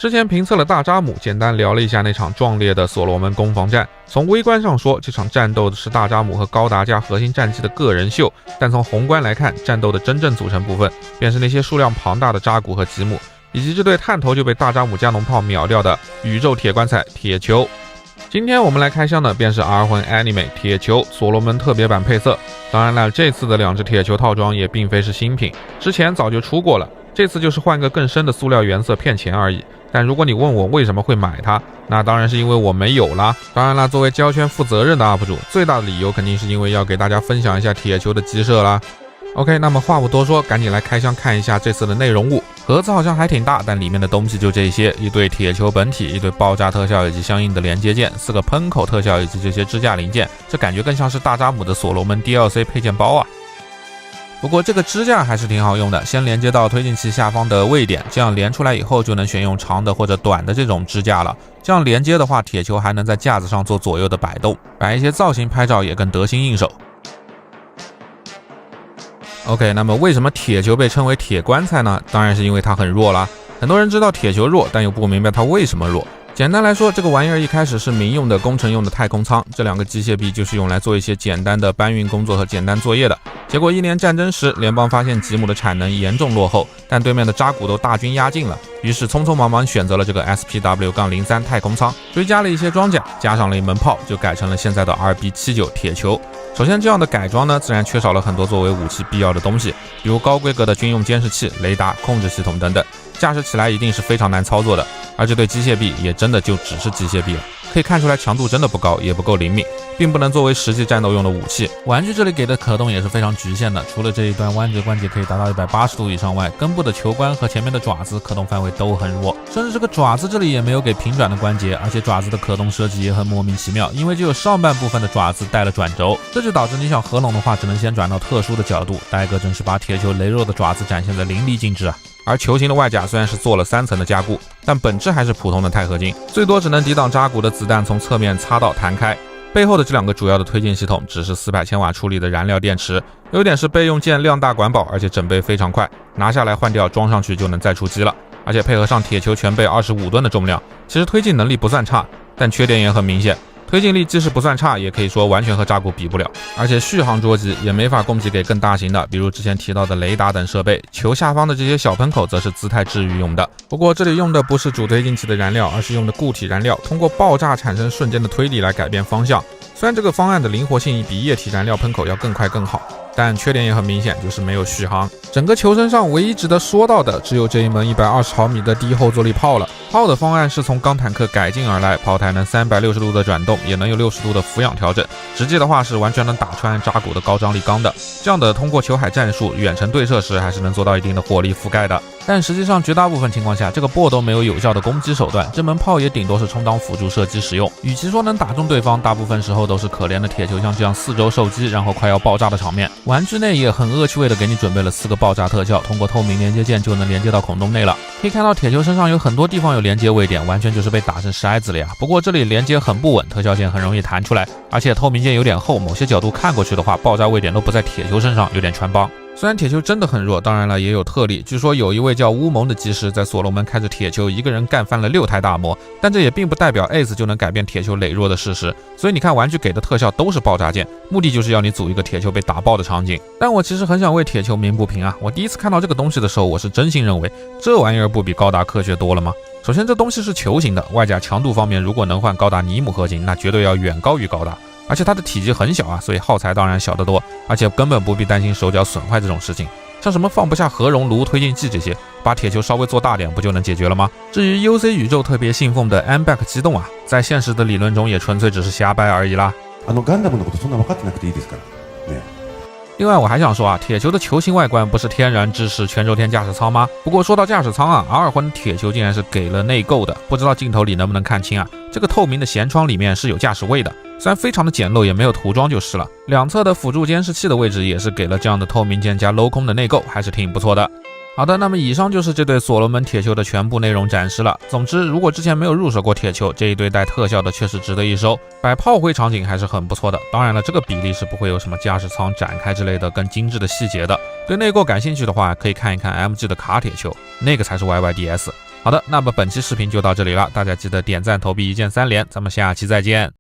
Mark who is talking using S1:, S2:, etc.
S1: 之前评测了大扎姆，简单聊了一下那场壮烈的所罗门攻防战。从微观上说，这场战斗是大扎姆和高达加核心战机的个人秀，但从宏观来看，战斗的真正组成部分便是那些数量庞大的扎古和吉姆，以及这对探头就被大扎姆加农炮秒掉的宇宙铁棺材铁球。今天我们来开箱的便是 R 魂 Anime 铁球所罗门特别版配色。当然了，这次的2只铁球套装也并非是新品，之前早就出过了，这次就是换个更深的塑料原色骗钱而已。但如果你问我为什么会买它，那当然是因为我没有啦。当然啦，作为胶圈负责任的 UP 主，最大的理由肯定是因为要给大家分享一下铁球的机设啦。OK， 那么话不多说，赶紧来开箱看一下这次的内容物。盒子好像还挺大，但里面的东西就这些：一对铁球本体，一对爆炸特效以及相应的连接件，4个喷口特效以及这些支架零件，这感觉更像是大扎姆的所罗门 DLC 配件包啊。不过这个支架还是挺好用的，先连接到推进器下方的位点，这样连出来以后就能选用长的或者短的这种支架了。这样连接的话，铁球还能在架子上做左右的摆动，摆一些造型拍照也更得心应手。OK， 那么为什么铁球被称为铁棺材呢？当然是因为它很弱啦。很多人知道铁球弱，但又不明白它为什么弱。简单来说，这个玩意儿一开始是民用的工程用的太空舱，这2个机械臂就是用来做一些简单的搬运工作和简单作业的。结果1年战争时，联邦发现吉姆的产能严重落后，但对面的扎古都大军压境了，于是匆匆忙忙选择了这个 SPW-03 太空舱，追加了一些装甲，加上了一门炮，就改成了现在的 RB79 铁球。首先，这样的改装呢，自然缺少了很多作为武器必要的东西，比如高规格的军用监视器、雷达、控制系统等等，驾驶起来一定是非常难操作的。而这对机械臂也真的就只是机械臂了，可以看出来强度真的不高，也不够灵敏，并不能作为实际战斗用的武器。玩具这里给的可动也是非常局限的，除了这一段弯折关节可以达到180度以上外，根部的球关和前面的爪子可动范围都很弱，甚至这个爪子这里也没有给平转的关节，而且爪子的可动设计也很莫名其妙，因为只有上半部分的爪子带了转轴，这就导致你想合拢的话，只能先转到特殊的角度。戴哥真是把铁球羸弱的爪子展现得淋漓尽致啊！而球形的外甲虽然是做了3层的加固，但本质还是普通的钛合金，最多只能抵挡扎古的子弹从侧面擦到弹开。背后的这2个主要的推进系统只是400千瓦处理的燃料电池，优点是备用件量大管饱，而且整备非常快，拿下来换掉装上去就能再出击了。而且配合上铁球全备25吨的重量，其实推进能力不算差，但缺点也很明显。推进力即使不算差，也可以说完全和扎古比不了，而且续航捉急也没法供给给更大型的，比如之前提到的雷达等设备。球下方的这些小喷口则是姿态治愈用的，不过这里用的不是主推进器的燃料，而是用的固体燃料，通过爆炸产生瞬间的推力来改变方向。虽然这个方案的灵活性比液体燃料喷口要更快更好，但缺点也很明显，就是没有续航。整个球身上唯一值得说到的只有这一门120毫米的低后坐力炮了。炮的方案是从钢坦克改进而来，炮台能360度的转动，也能有60度的俯仰调整，实际的话是完全能打穿扎古的高张力钢的。这样的通过球海战术远程对射时还是能做到一定的火力覆盖的。但实际上绝大部分情况下，这个波都没有有效的攻击手段，这门炮也顶多是充当辅助射击使用。与其说能打中对方，大部分时候都是可怜的铁球像这样4周受击然后快要爆炸的场面。玩具内也很恶趣味的给你准备了4个爆炸特效，通过透明连接件就能连接到孔洞内了。可以看到铁球身上有很多地方有连接位点，完全就是被打成筛子了呀。不过这里连接很不稳，特效线很容易弹出来，而且透明件有点厚，某些角度看过去的话，爆炸位点都不在铁球身上，有点穿帮。虽然铁球真的很弱，当然了也有特例，据说有一位叫乌蒙的技师在所罗门开着铁球一个人干翻了6台大魔，但这也并不代表 Ace 就能改变铁球羸弱的事实。所以你看玩具给的特效都是爆炸件，目的就是要你组一个铁球被打爆的场景。但我其实很想为铁球鸣不平啊，我第一次看到这个东西的时候，我是真心认为这玩意儿不比高达科学多了吗？首先这东西是球形的，外甲强度方面如果能换高达尼姆合金，那绝对要远高于高达，而且它的体积很小啊，所以耗材当然小得多，而且根本不必担心手脚损坏这种事情。像什么放不下核熔炉、推进器这些，把铁球稍微做大点不就能解决了吗？至于 UC 宇宙特别信奉的 M-Back 机动啊，在现实的理论中也纯粹只是瞎掰而已啦。另外我还想说啊，铁球的球形外观不是天然支持全轴天驾驶舱吗？不过说到驾驶舱啊，R魂铁球竟然是给了内购的，不知道镜头里能不能看清啊？这个透明的舷窗里面是有驾驶位的，虽然非常的简陋，也没有涂装就是了。两侧的辅助监视器的位置也是给了这样的透明件加镂空的内购，还是挺不错的。好的，那么以上就是这对所罗门铁球的全部内容展示了。总之，如果之前没有入手过铁球，这一对带特效的确实值得一收，摆炮灰场景还是很不错的。当然了，这个比例是不会有什么驾驶舱展开之类的更精致的细节的。对内购感兴趣的话，可以看一看 MG 的卡铁球，那个才是 YYDS。好的，那么本期视频就到这里了，大家记得点赞投币一键3连，咱们下期再见。